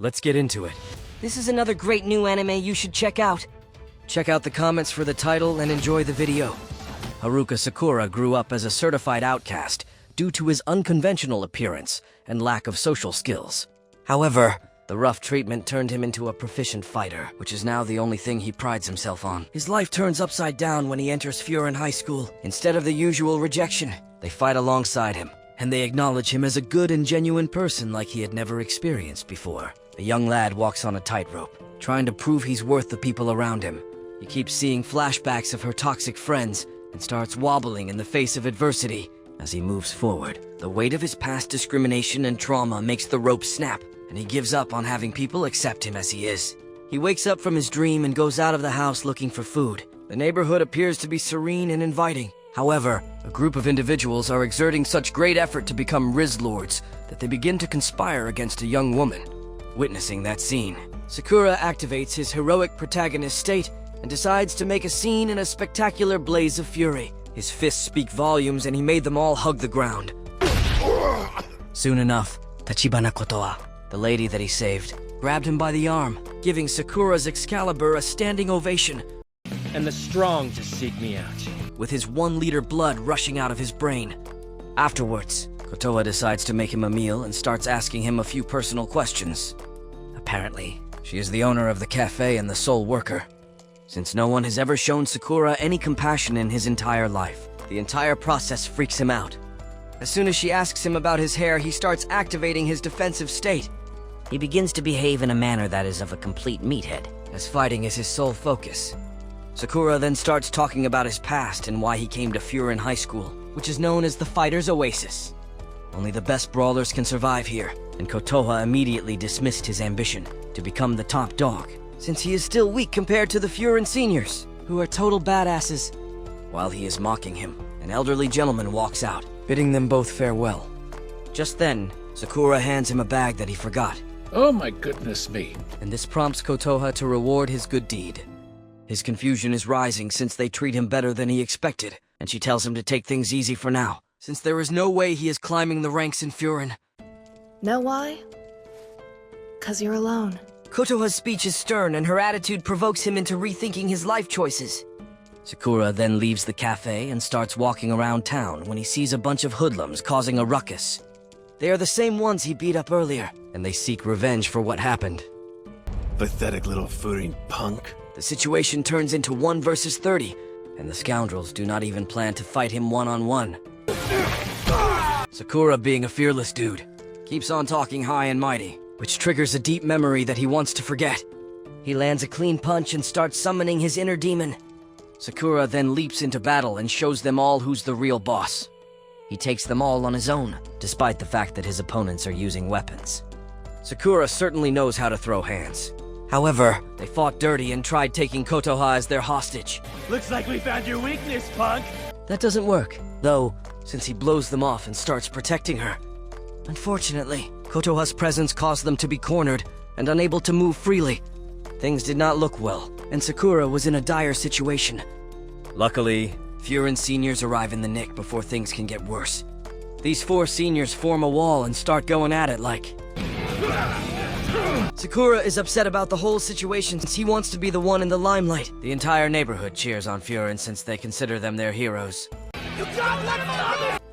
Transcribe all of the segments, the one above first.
let's get into it. This is another great new anime you should check out. Check out the comments for the title and enjoy the video. Haruka Sakura grew up as a certified outcast due to his unconventional appearance and lack of social skills. However, the rough treatment turned him into a proficient fighter, which is now the only thing he prides himself on. His life turns upside down when he enters Furin High School. Instead of the usual rejection, they fight alongside him, and they acknowledge him as a good and genuine person like he had never experienced before. The young lad walks on a tightrope, trying to prove he's worth the people around him. He keeps seeing flashbacks of her toxic friends and starts wobbling in the face of adversity. As he moves forward, the weight of his past discrimination and trauma makes the rope snap, and he gives up on having people accept him as he is. He wakes up from his dream and goes out of the house looking for food. The neighborhood appears to be serene and inviting. However, a group of individuals are exerting such great effort to become Riz Lords that they begin to conspire against a young woman. Witnessing that scene, Sakura activates his heroic protagonist state and decides to make a scene in a spectacular blaze of fury. His fists speak volumes and he made them all hug the ground. Soon enough, Tachibana Kotoa, the lady that he saved, grabbed him by the arm, giving Sakura's Excalibur a standing ovation. And the strong to seek me out. With his 1 liter blood rushing out of his brain. Afterwards, Kotoa decides to make him a meal and starts asking him a few personal questions. Apparently, she is the owner of the cafe and the sole worker. Since no one has ever shown Sakura any compassion in his entire life, the entire process freaks him out. As soon as she asks him about his hair, he starts activating his defensive state. He begins to behave in a manner that is of a complete meathead, as fighting is his sole focus. Sakura then starts talking about his past and why he came to Furin High School, which is known as the Fighter's Oasis. Only the best brawlers can survive here, and Kotoa immediately dismissed his ambition to become the top dog, since he is still weak compared to the Furin seniors, who are total badasses. While he is mocking him, an elderly gentleman walks out, bidding them both farewell. Just then, Sakura hands him a bag that he forgot. Oh my goodness me. And this prompts Kotoa to reward his good deed. His confusion is rising since they treat him better than he expected, and she tells him to take things easy for now, since there is no way he is climbing the ranks in Furin. Know why? 'Cause you're alone. Kotoha's speech is stern and her attitude provokes him into rethinking his life choices. Sakura then leaves the cafe and starts walking around town when he sees a bunch of hoodlums causing a ruckus. They are the same ones he beat up earlier, and they seek revenge for what happened. Pathetic little Furin punk. The situation turns into 1 versus 30, and the scoundrels do not even plan to fight him one-on-one. Sakura, being a fearless dude, keeps on talking high and mighty, which triggers a deep memory that he wants to forget. He lands a clean punch and starts summoning his inner demon. Sakura then leaps into battle and shows them all who's the real boss. He takes them all on his own, despite the fact that his opponents are using weapons. Sakura certainly knows how to throw hands. However, they fought dirty and tried taking Kotoha as their hostage. Looks like we found your weakness, punk! That doesn't work, though, since he blows them off and starts protecting her. Unfortunately, Kotoha's presence caused them to be cornered and unable to move freely. Things did not look well, and Sakura was in a dire situation. Luckily, Furin seniors arrive in the nick before things can get worse. These 4 seniors form a wall and start going at it like... Sakura is upset about the whole situation since he wants to be the one in the limelight. The entire neighborhood cheers on Furin since they consider them their heroes.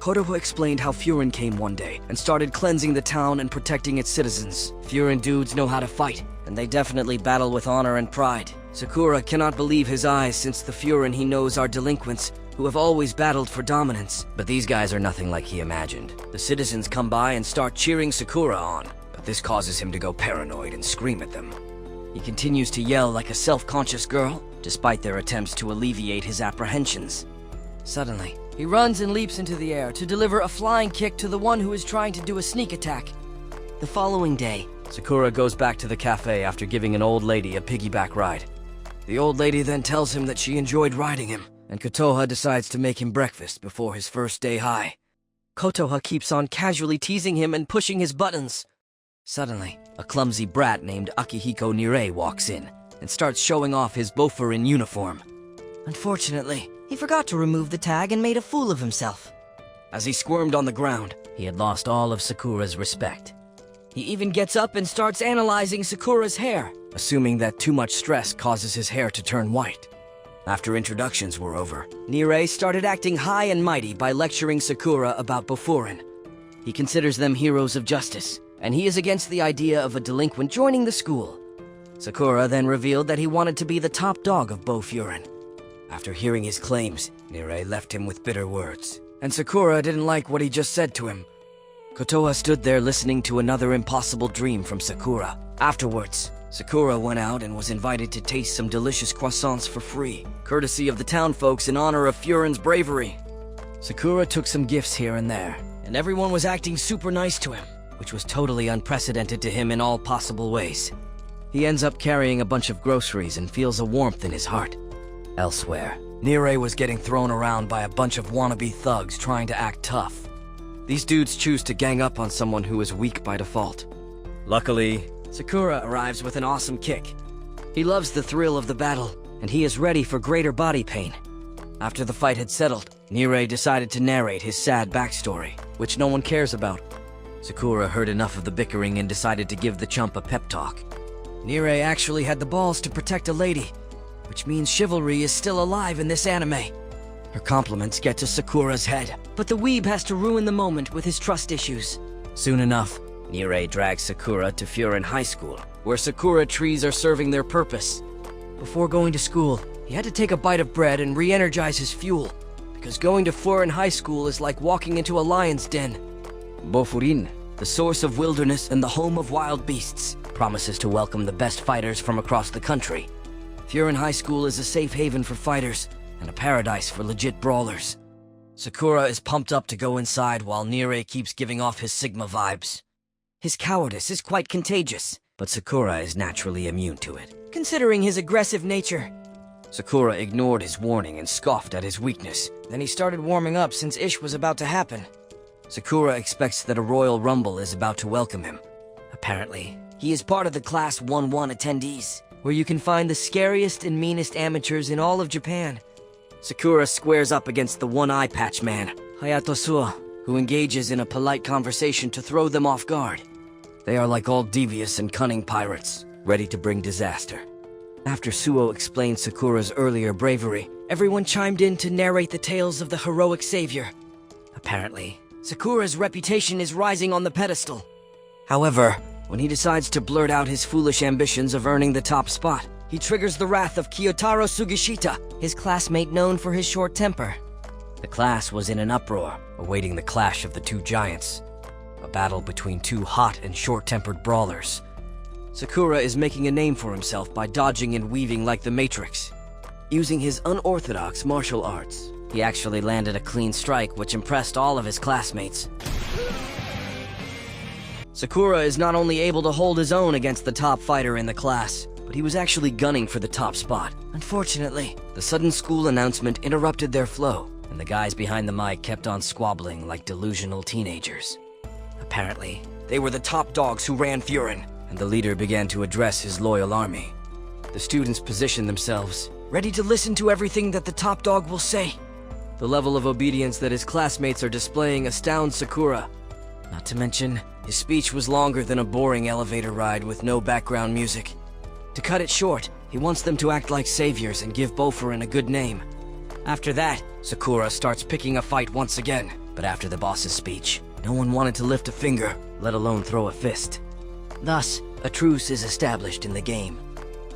Kotoha explained how Furin came one day and started cleansing the town and protecting its citizens. Furin dudes know how to fight, and they definitely battle with honor and pride. Sakura cannot believe his eyes since the Furin he knows are delinquents who have always battled for dominance. But these guys are nothing like he imagined. The citizens come by and start cheering Sakura on, but this causes him to go paranoid and scream at them. He continues to yell like a self-conscious girl, despite their attempts to alleviate his apprehensions. Suddenly, he runs and leaps into the air to deliver a flying kick to the one who is trying to do a sneak attack. The following day, Sakura goes back to the cafe after giving an old lady a piggyback ride. The old lady then tells him that she enjoyed riding him, and Kotoha decides to make him breakfast before his first day high. Kotoha keeps on casually teasing him and pushing his buttons. Suddenly, a clumsy brat named Akihiko Nirei walks in and starts showing off his Bofurin uniform. Unfortunately, he forgot to remove the tag and made a fool of himself. As he squirmed on the ground, he had lost all of Sakura's respect. He even gets up and starts analyzing Sakura's hair, assuming that too much stress causes his hair to turn white. After introductions were over, Nirei started acting high and mighty by lecturing Sakura about Bofurin. He considers them heroes of justice, and he is against the idea of a delinquent joining the school. Sakura then revealed that he wanted to be the top dog of Bofurin. After hearing his claims, Nirei left him with bitter words, and Sakura didn't like what he just said to him. Kotoa stood there listening to another impossible dream from Sakura. Afterwards, Sakura went out and was invited to taste some delicious croissants for free, courtesy of the town folks in honor of Furin's bravery. Sakura took some gifts here and there, and everyone was acting super nice to him, which was totally unprecedented to him in all possible ways. He ends up carrying a bunch of groceries and feels a warmth in his heart. Elsewhere, Nirei was getting thrown around by a bunch of wannabe thugs trying to act tough. These dudes choose to gang up on someone who is weak by default. Luckily, Sakura arrives with an awesome kick. He loves the thrill of the battle, and he is ready for greater body pain. After the fight had settled, Nirei decided to narrate his sad backstory, which no one cares about. Sakura heard enough of the bickering and decided to give the chump a pep talk. Nirei actually had the balls to protect a lady, which means chivalry is still alive in this anime. Her compliments get to Sakura's head, but the weeb has to ruin the moment with his trust issues. Soon enough, Nirei drags Sakura to Furin High School, where Sakura trees are serving their purpose. Before going to school, he had to take a bite of bread and re-energize his fuel, because going to Furin High School is like walking into a lion's den. Bofurin, the source of wilderness and the home of wild beasts, promises to welcome the best fighters from across the country. Furin High School is a safe haven for fighters, and a paradise for legit brawlers. Sakura is pumped up to go inside while Nirei keeps giving off his Sigma vibes. His cowardice is quite contagious, but Sakura is naturally immune to it, considering his aggressive nature. Sakura ignored his warning and scoffed at his weakness. Then he started warming up since Ish was about to happen. Sakura expects that a royal rumble is about to welcome him. Apparently, he is part of the Class 1-1 attendees, where you can find the scariest and meanest amateurs in all of Japan. Sakura squares up against the one-eye patch man, Hayato Suo, who engages in a polite conversation to throw them off guard. They are like all devious and cunning pirates, ready to bring disaster. After Suo explained Sakura's earlier bravery, everyone chimed in to narrate the tales of the heroic savior. Apparently, Sakura's reputation is rising on the pedestal. However, when he decides to blurt out his foolish ambitions of earning the top spot, he triggers the wrath of Kiyotaro Sugishita, his classmate known for his short temper. The class was in an uproar, awaiting the clash of the two giants. A battle between two hot and short-tempered brawlers. Sakura is making a name for himself by dodging and weaving like the Matrix. Using his unorthodox martial arts, he actually landed a clean strike which impressed all of his classmates. Sakura is not only able to hold his own against the top fighter in the class, but he was actually gunning for the top spot. Unfortunately, the sudden school announcement interrupted their flow, and the guys behind the mic kept on squabbling like delusional teenagers. Apparently, they were the top dogs who ran Furin, and the leader began to address his loyal army. The students positioned themselves, ready to listen to everything that the top dog will say. The level of obedience that his classmates are displaying astounds Sakura. Not to mention, his speech was longer than a boring elevator ride with no background music. To cut it short, he wants them to act like saviors and give Bofurin a good name. After that, Sakura starts picking a fight once again, but after the boss's speech, no one wanted to lift a finger, let alone throw a fist. Thus, a truce is established in the game.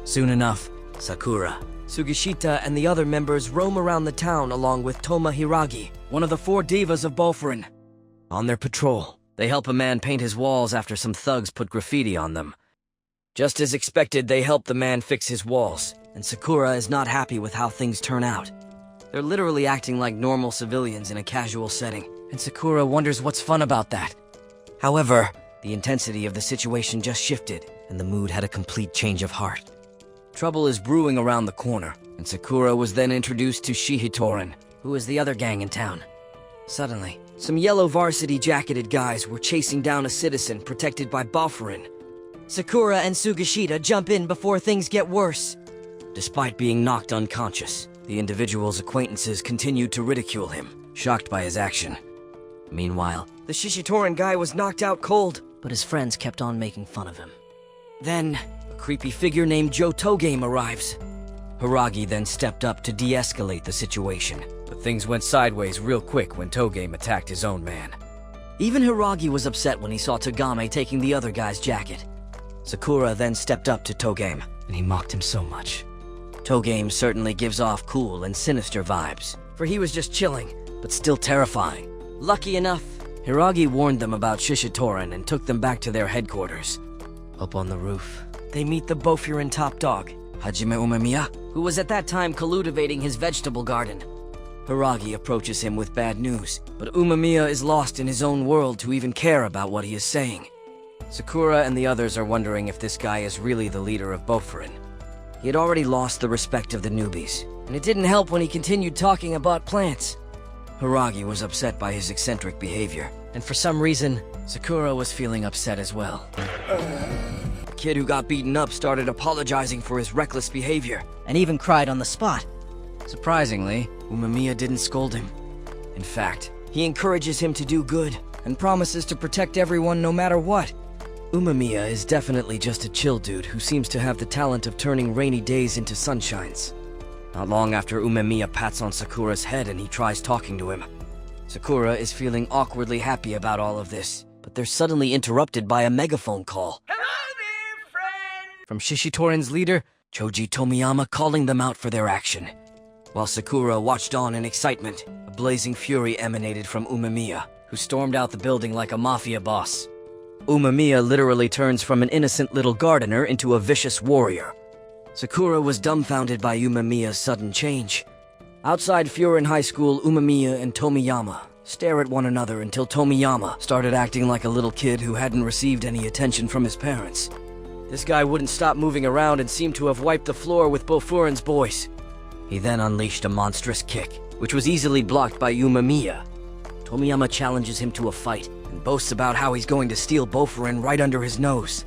Soon enough, Sakura, Sugishita, and the other members roam around the town along with Toma Hiragi, one of the 4 divas of Bofurin. On their patrol, they help a man paint his walls after some thugs put graffiti on them. Just as expected, they help the man fix his walls, and Sakura is not happy with how things turn out. They're literally acting like normal civilians in a casual setting, and Sakura wonders what's fun about that. However, the intensity of the situation just shifted, and the mood had a complete change of heart. Trouble is brewing around the corner, and Sakura was then introduced to Shihitorin, who is the other gang in town. Suddenly, some yellow varsity-jacketed guys were chasing down a citizen protected by Bofurin. Sakura and Sugishita jump in before things get worse. Despite being knocked unconscious, the individual's acquaintances continued to ridicule him, shocked by his action. Meanwhile, the Shishitorin guy was knocked out cold, but his friends kept on making fun of him. Then, a creepy figure named Joe Togame arrives. Hiragi then stepped up to de-escalate the situation, but things went sideways real quick when Togame attacked his own man. Even Hiragi was upset when he saw Togame taking the other guy's jacket. Sakura then stepped up to Togame, and he mocked him so much. Togame certainly gives off cool and sinister vibes, for he was just chilling, but still terrifying. Lucky enough, Hiragi warned them about Shishitoran and took them back to their headquarters. Up on the roof, they meet the Bofurin top dog, Hajime Umemiya, who was at that time cultivating his vegetable garden. Hiragi approaches him with bad news, but Umemiya is lost in his own world to even care about what he is saying. Sakura and the others are wondering if this guy is really the leader of Bofurin. He had already lost the respect of the newbies, and it didn't help when he continued talking about plants. Hiragi was upset by his eccentric behavior, and for some reason, Sakura was feeling upset as well. The kid who got beaten up started apologizing for his reckless behavior, and even cried on the spot. Surprisingly, Umemiya didn't scold him. In fact, he encourages him to do good, and promises to protect everyone no matter what. Umemiya is definitely just a chill dude who seems to have the talent of turning rainy days into sunshines. Not long after Umemiya pats on Sakura's head and he tries talking to him. Sakura is feeling awkwardly happy about all of this, but they're suddenly interrupted by a megaphone call. Hello there, friend! From Shishitoran's leader, Choji Tomiyama, calling them out for their action. While Sakura watched on in excitement, a blazing fury emanated from Umemiya, who stormed out the building like a mafia boss. Umemiya literally turns from an innocent little gardener into a vicious warrior. Sakura was dumbfounded by Umemiya's sudden change. Outside Furin High School, Umemiya and Tomiyama stare at one another until Tomiyama started acting like a little kid who hadn't received any attention from his parents. This guy wouldn't stop moving around and seemed to have wiped the floor with Bofurin's boys. He then unleashed a monstrous kick, which was easily blocked by Umemiya. Tomiyama challenges him to a fight and boasts about how he's going to steal Bofurin right under his nose.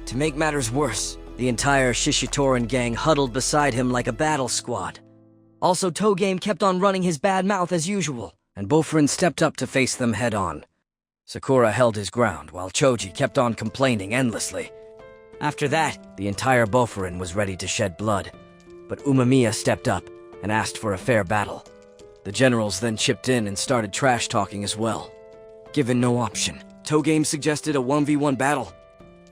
To make matters worse, the entire Shishitoran gang huddled beside him like a battle squad. Also, Togame kept on running his bad mouth as usual, and Bofurin stepped up to face them head-on. Sakura held his ground while Choji kept on complaining endlessly. After that, the entire Bofurin was ready to shed blood, but Umemiya stepped up and asked for a fair battle. The generals then chipped in and started trash-talking as well. Given no option, Togame suggested a 1v1 battle.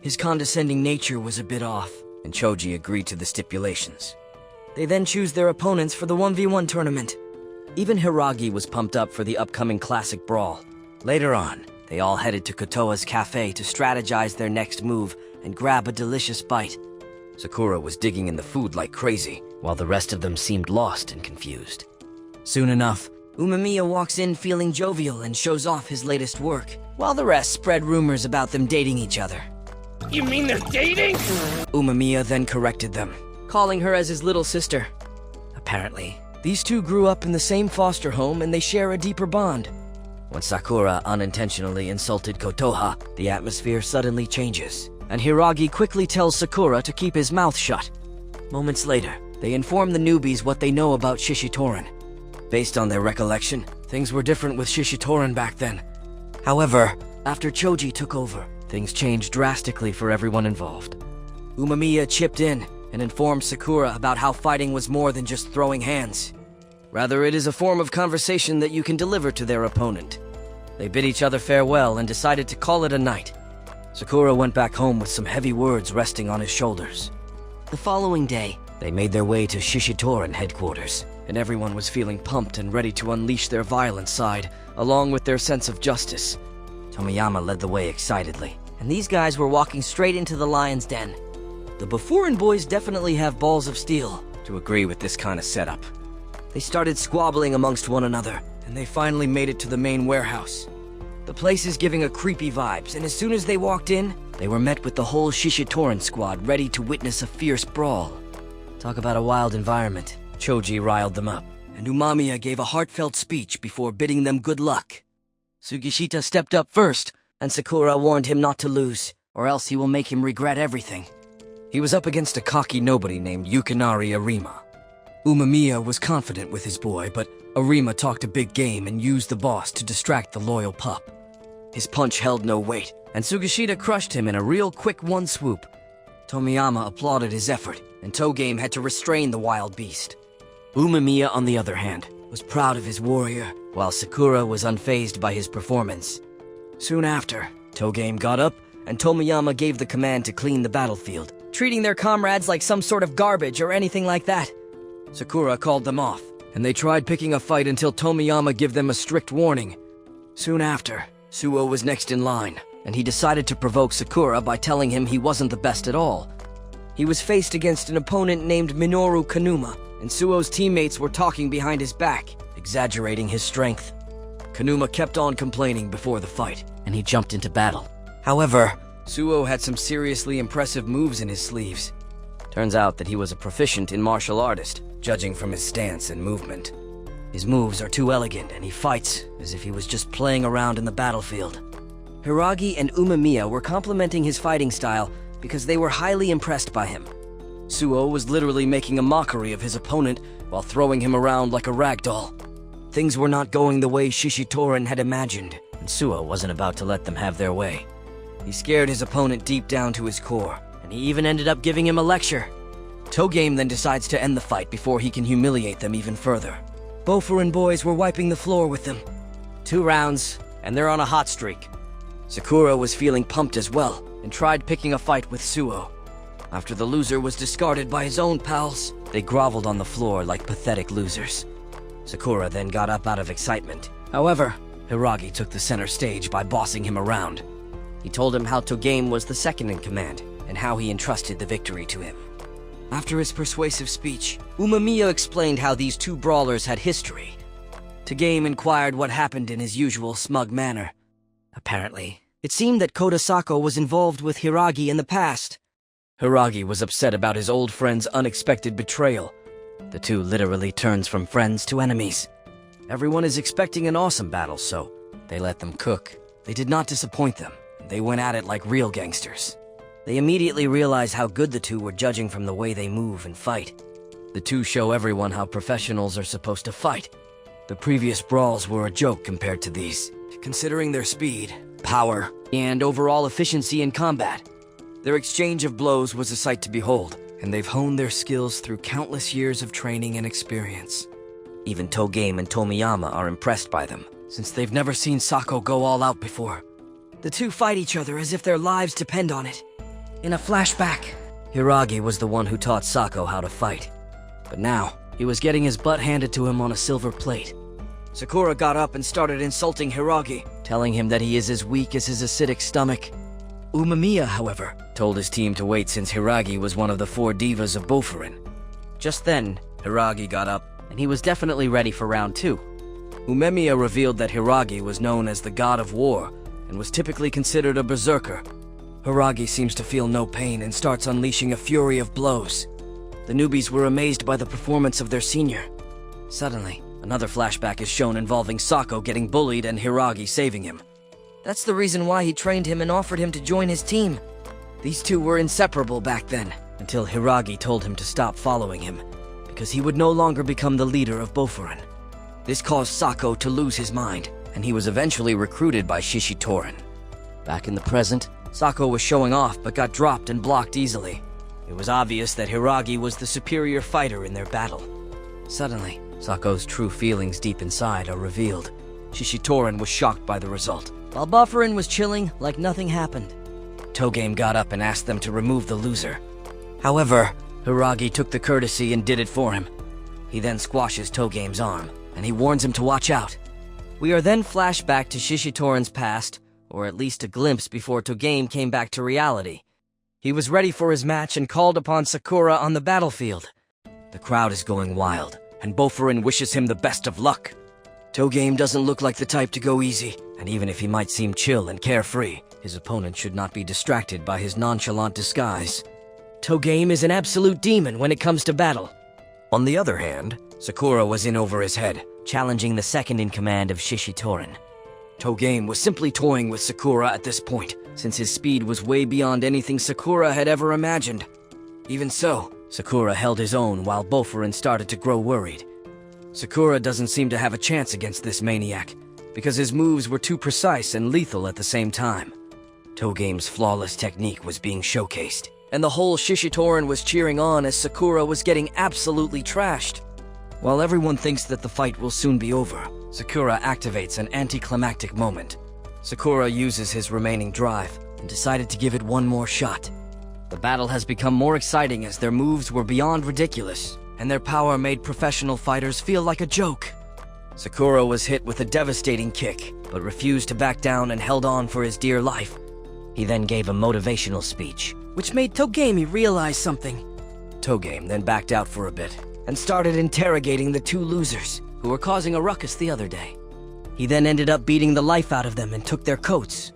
His condescending nature was a bit off, and Choji agreed to the stipulations. They then choose their opponents for the 1v1 tournament. Even Hiragi was pumped up for the upcoming classic brawl. Later on, they all headed to Kotoa's cafe to strategize their next move and grab a delicious bite. Sakura was digging in the food like crazy, while the rest of them seemed lost and confused. Soon enough, Umemiya walks in feeling jovial and shows off his latest work, while the rest spread rumors about them dating each other. You mean they're dating? Umemiya then corrected them, calling her as his little sister. Apparently, these two grew up in the same foster home and they share a deeper bond. When Sakura unintentionally insulted Kotoha, the atmosphere suddenly changes, and Hiragi quickly tells Sakura to keep his mouth shut. Moments later, they inform the newbies what they know about Shishitoran. Based on their recollection, things were different with Shishitoran back then. However, after Choji took over, things changed drastically for everyone involved. Umemiya chipped in and informed Sakura about how fighting was more than just throwing hands. Rather, it is a form of conversation that you can deliver to their opponent. They bid each other farewell and decided to call it a night. Sakura went back home with some heavy words resting on his shoulders. The following day, they made their way to Shishitoran headquarters, and everyone was feeling pumped and ready to unleash their violent side, along with their sense of justice. Tomiyama led the way excitedly, and these guys were walking straight into the lion's den. The Bofurin boys definitely have balls of steel to agree with this kind of setup. They started squabbling amongst one another, and they finally made it to the main warehouse. The place is giving a creepy vibes, and as soon as they walked in, they were met with the whole Shishitoran squad ready to witness a fierce brawl. Talk about a wild environment. Choji riled them up, and Umemiya gave a heartfelt speech before bidding them good luck. Sugishita stepped up first, and Sakura warned him not to lose, or else he will make him regret everything. He was up against a cocky nobody named Yukinari Arima. Umemiya was confident with his boy, but Arima talked a big game and used the boss to distract the loyal pup. His punch held no weight, and Sugishita crushed him in a real quick one swoop. Tomiyama applauded his effort, and Togame had to restrain the wild beast. Umemiya, on the other hand, was proud of his warrior, while Sakura was unfazed by his performance. Soon after, Togame got up, and Tomiyama gave the command to clean the battlefield, treating their comrades like some sort of garbage or anything like that. Sakura called them off, and they tried picking a fight until Tomiyama gave them a strict warning. Soon after, Suo was next in line, and he decided to provoke Sakura by telling him he wasn't the best at all. He was faced against an opponent named Minoru Kanuma, and Suo's teammates were talking behind his back, exaggerating his strength. Kanuma kept on complaining before the fight, and he jumped into battle. However, Suo had some seriously impressive moves in his sleeves. Turns out that he was a proficient in martial artist, judging from his stance and movement. His moves are too elegant, and he fights as if he was just playing around in the battlefield. Hiragi and Umemiya were complimenting his fighting style because they were highly impressed by him. Suo was literally making a mockery of his opponent while throwing him around like a rag doll. Things were not going the way Shishitorin had imagined, and Suo wasn't about to let them have their way. He scared his opponent deep down to his core, and he even ended up giving him a lecture. Togame then decides to end the fight before he can humiliate them even further. Bofurin boys were wiping the floor with them. 2 rounds, and they're on a hot streak. Sakura was feeling pumped as well, and tried picking a fight with Suo. After the loser was discarded by his own pals, they groveled on the floor like pathetic losers. Sakura then got up out of excitement. However, Hiragi took the center stage by bossing him around. He told him how Togame was the second in command, and how he entrusted the victory to him. After his persuasive speech, Umemiya explained how these 2 brawlers had history. Togame inquired what happened in his usual smug manner. Apparently, it seemed that Kodasako was involved with Hiragi in the past. Hiragi was upset about his old friend's unexpected betrayal. The 2 literally turns from friends to enemies. Everyone is expecting an awesome battle, so they let them cook. They did not disappoint them. They went at it like real gangsters. They immediately realize how good the 2 were, judging from the way they move and fight. The 2 show everyone how professionals are supposed to fight. The previous brawls were a joke compared to these, considering their speed, power, and overall efficiency in combat. Their exchange of blows was a sight to behold, and they've honed their skills through countless years of training and experience. Even Togame and Tomiyama are impressed by them, since they've never seen Sako go all out before. The 2 fight each other as if their lives depend on it. In a flashback, Hiragi was the one who taught Sako how to fight. But now, he was getting his butt handed to him on a silver plate. Sakura got up and started insulting Hiragi, telling him that he is as weak as his acidic stomach. Umemiya, however, told his team to wait since Hiragi was one of the 4 divas of Bofurin. Just then, Hiragi got up, and he was definitely ready for round 2. Umemiya revealed that Hiragi was known as the God of War, and was typically considered a berserker. Hiragi seems to feel no pain and starts unleashing a fury of blows. The newbies were amazed by the performance of their senior. Suddenly, another flashback is shown involving Sako getting bullied and Hiragi saving him. That's the reason why he trained him and offered him to join his team. These 2 were inseparable back then, until Hiragi told him to stop following him, because he would no longer become the leader of Bofurin. This caused Sako to lose his mind, and he was eventually recruited by Shishitorin. Back in the present, Sako was showing off but got dropped and blocked easily. It was obvious that Hiragi was the superior fighter in their battle. Suddenly, Sako's true feelings deep inside are revealed. Shishitorin was shocked by the result, while Bofurin was chilling like nothing happened. Togame got up and asked them to remove the loser. However, Hiragi took the courtesy and did it for him. He then squashes Togame's arm, and he warns him to watch out. We are then flashed back to Shishitorin's past, or at least a glimpse before Togame came back to reality. He was ready for his match and called upon Sakura on the battlefield. The crowd is going wild, and Bofurin wishes him the best of luck. Togame doesn't look like the type to go easy, and even if he might seem chill and carefree, his opponent should not be distracted by his nonchalant disguise. Togame is an absolute demon when it comes to battle. On the other hand, Sakura was in over his head, challenging the second-in-command of Shishitorin. Togame was simply toying with Sakura at this point, since his speed was way beyond anything Sakura had ever imagined. Even so, Sakura held his own while Bofurin started to grow worried. Sakura doesn't seem to have a chance against this maniac, because his moves were too precise and lethal at the same time. Togame's flawless technique was being showcased, and the whole Shishitoran was cheering on as Sakura was getting absolutely trashed. While everyone thinks that the fight will soon be over, Sakura activates an anticlimactic moment. Sakura uses his remaining drive and decided to give it one more shot. The battle has become more exciting as their moves were beyond ridiculous, and their power made professional fighters feel like a joke. Sakura was hit with a devastating kick, but refused to back down and held on for his dear life. He then gave a motivational speech, which made Togame realize something. Togame then backed out for a bit and started interrogating the two losers who were causing a ruckus the other day. He then ended up beating the life out of them and took their coats.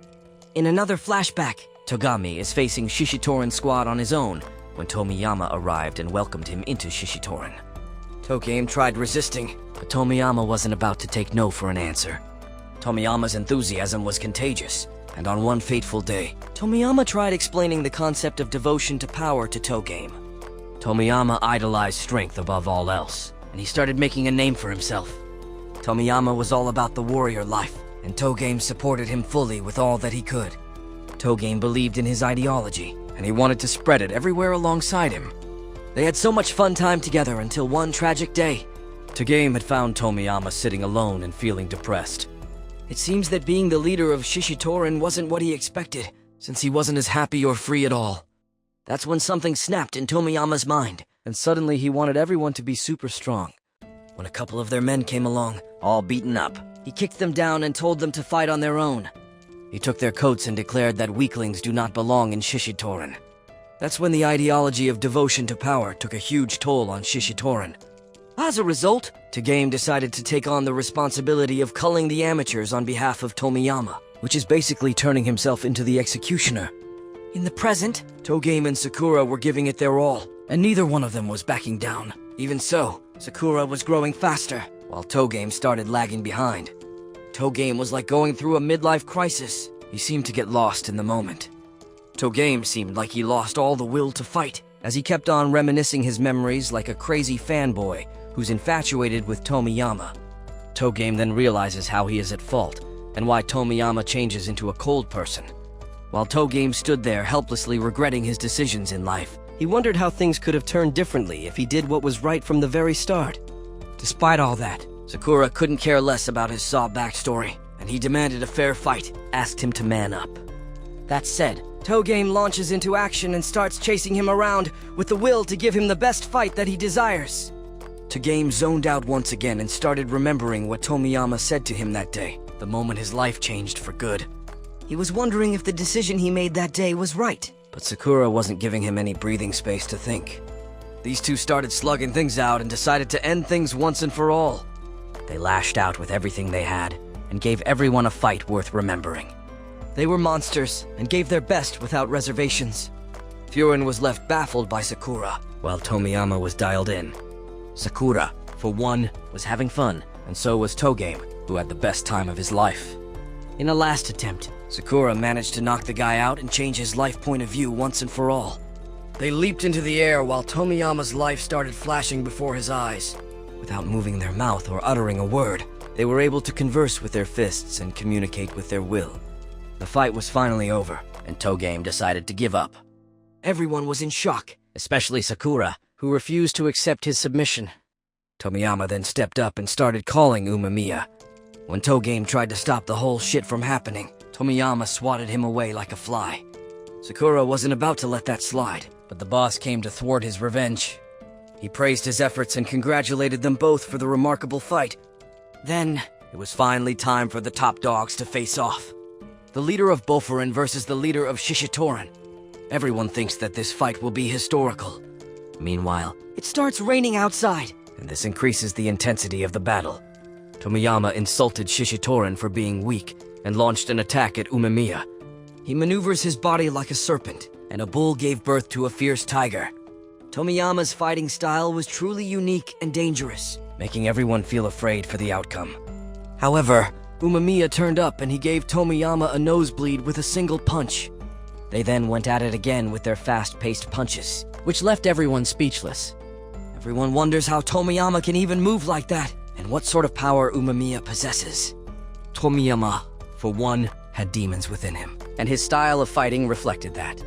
In another flashback, Togame is facing Shishitoran's squad on his own when Tomiyama arrived and welcomed him into Shishitoran. Togame tried resisting, but Tomiyama wasn't about to take no for an answer. Tomiyama's enthusiasm was contagious, and on one fateful day, Tomiyama tried explaining the concept of devotion to power to Togame. Tomiyama idolized strength above all else, and he started making a name for himself. Tomiyama was all about the warrior life, and Togame supported him fully with all that he could. Togame believed in his ideology, and he wanted to spread it everywhere alongside him. They had so much fun time together until one tragic day. Togame had found Tomiyama sitting alone and feeling depressed. It seems that being the leader of Shishitoran wasn't what he expected, since he wasn't as happy or free at all. That's when something snapped in Tomiyama's mind, and suddenly he wanted everyone to be super strong. When a couple of their men came along, all beaten up, he kicked them down and told them to fight on their own. He took their coats and declared that weaklings do not belong in Shishitoran. That's when the ideology of devotion to power took a huge toll on Shishitoran. As a result, Togame decided to take on the responsibility of culling the amateurs on behalf of Tomiyama, which is basically turning himself into the executioner. In the present, Togame and Sakura were giving it their all, and neither one of them was backing down. Even so, Sakura was growing faster, while Togame started lagging behind. Togame was like going through a midlife crisis. He seemed to get lost in the moment. Togame seemed like he lost all the will to fight, as he kept on reminiscing his memories like a crazy fanboy who's infatuated with Tomiyama. Togame then realizes how he is at fault, and why Tomiyama changes into a cold person. While Togame stood there helplessly regretting his decisions in life, he wondered how things could have turned differently if he did what was right from the very start. Despite all that, Sakura couldn't care less about his Saw backstory, and he demanded a fair fight, asked him to man up. That said, Togame launches into action and starts chasing him around with the will to give him the best fight that he desires. Togame zoned out once again and started remembering what Tomiyama said to him that day, the moment his life changed for good. He was wondering if the decision he made that day was right, but Sakura wasn't giving him any breathing space to think. These two started slugging things out and decided to end things once and for all. They lashed out with everything they had and gave everyone a fight worth remembering. They were monsters and gave their best without reservations. Furin was left baffled by Sakura, while Tomiyama was dialed in. Sakura, for one, was having fun, and so was Togame, who had the best time of his life. In a last attempt, Sakura managed to knock the guy out and change his life point of view once and for all. They leaped into the air while Tomiyama's life started flashing before his eyes. Without moving their mouth or uttering a word, they were able to converse with their fists and communicate with their will. The fight was finally over, and Togame decided to give up. Everyone was in shock, especially Sakura, who refused to accept his submission. Tomiyama then stepped up and started calling Umemiya. When Togame tried to stop the whole shit from happening, Tomiyama swatted him away like a fly. Sakura wasn't about to let that slide, but the boss came to thwart his revenge. He praised his efforts and congratulated them both for the remarkable fight. Then, it was finally time for the top dogs to face off. The leader of Bofurin versus the leader of Shishitoran. Everyone thinks that this fight will be historical. Meanwhile, it starts raining outside, and this increases the intensity of the battle. Tomiyama insulted Shishitoran for being weak and launched an attack at Umemiya. He maneuvers his body like a serpent, and a bull gave birth to a fierce tiger. Tomiyama's fighting style was truly unique and dangerous, making everyone feel afraid for the outcome. However, Umemiya turned up and he gave Tomiyama a nosebleed with a single punch. They then went at it again with their fast-paced punches, which left everyone speechless. Everyone wonders how Tomiyama can even move like that, and what sort of power Umemiya possesses. Tomiyama, for one, had demons within him. and his style of fighting reflected that.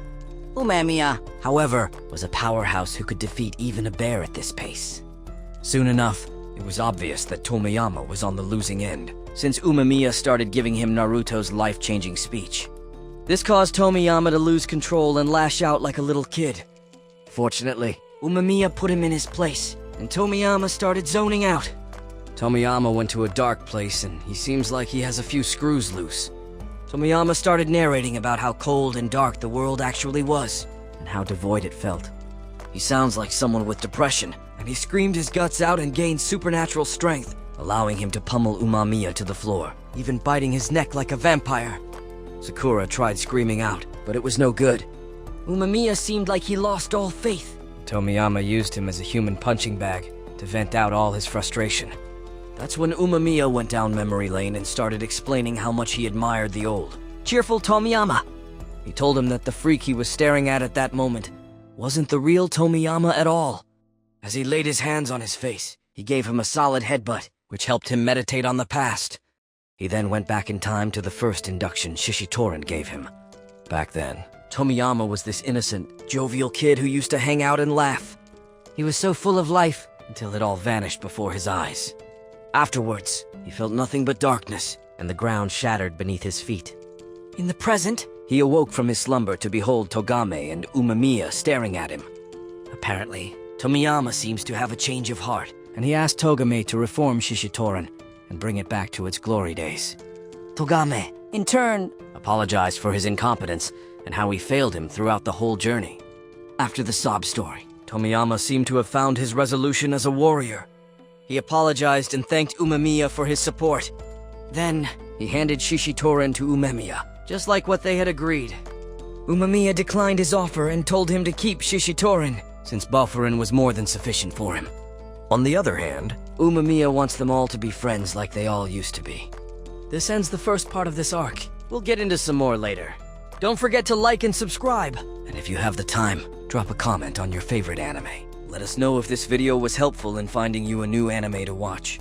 Umemiya, However, was a powerhouse who could defeat even a bear at this pace. Soon enough, it was obvious that Tomiyama was on the losing end, since Umemiya started giving him Naruto's life-changing speech. This caused Tomiyama to lose control and lash out like a little kid. Fortunately, Umemiya put him in his place, and Tomiyama started zoning out. Tomiyama went to a dark place, and he seems like he has a few screws loose. Tomiyama started narrating about how cold and dark the world actually was, and how devoid it felt. He sounds like someone with depression, and he screamed his guts out and gained supernatural strength, allowing him to pummel Umemiya to the floor, even biting his neck like a vampire. Sakura tried screaming out, but it was no good. Umemiya seemed like he lost all faith. Tomiyama used him as a human punching bag to vent out all his frustration. That's when Umemiya went down memory lane and started explaining how much he admired the old, cheerful Tomiyama. He told him that the freak he was staring at that moment wasn't the real Tomiyama at all. As he laid his hands on his face, he gave him a solid headbutt, which helped him meditate on the past. He then went back in time to the first induction Shishitoran gave him. Back then, Tomiyama was this innocent, jovial kid who used to hang out and laugh. He was so full of life until it all vanished before his eyes. Afterwards, he felt nothing but darkness, and the ground shattered beneath his feet. In the present, He awoke from his slumber to behold Togame and Umemiya staring at him. Apparently, Tomiyama seems to have a change of heart, and he asked Togame to reform Shishitoran and bring it back to its glory days. Togame, in turn, Apologized for his incompetence and how he failed him throughout the whole journey. After the sob story, Tomiyama seemed to have found his resolution as a warrior. He apologized and thanked Umemiya for his support. Then, he handed Shishitoran to Umemiya, just like what they had agreed. Umemiya declined his offer and told him to keep Shishitoran, since Furin was more than sufficient for him. On the other hand, Umemiya wants them all to be friends like they all used to be. This ends the first part of this arc. We'll get into some more later. Don't forget to like and subscribe. And if you have the time, drop a comment on your favorite anime. Let us know if this video was helpful in finding you a new anime to watch.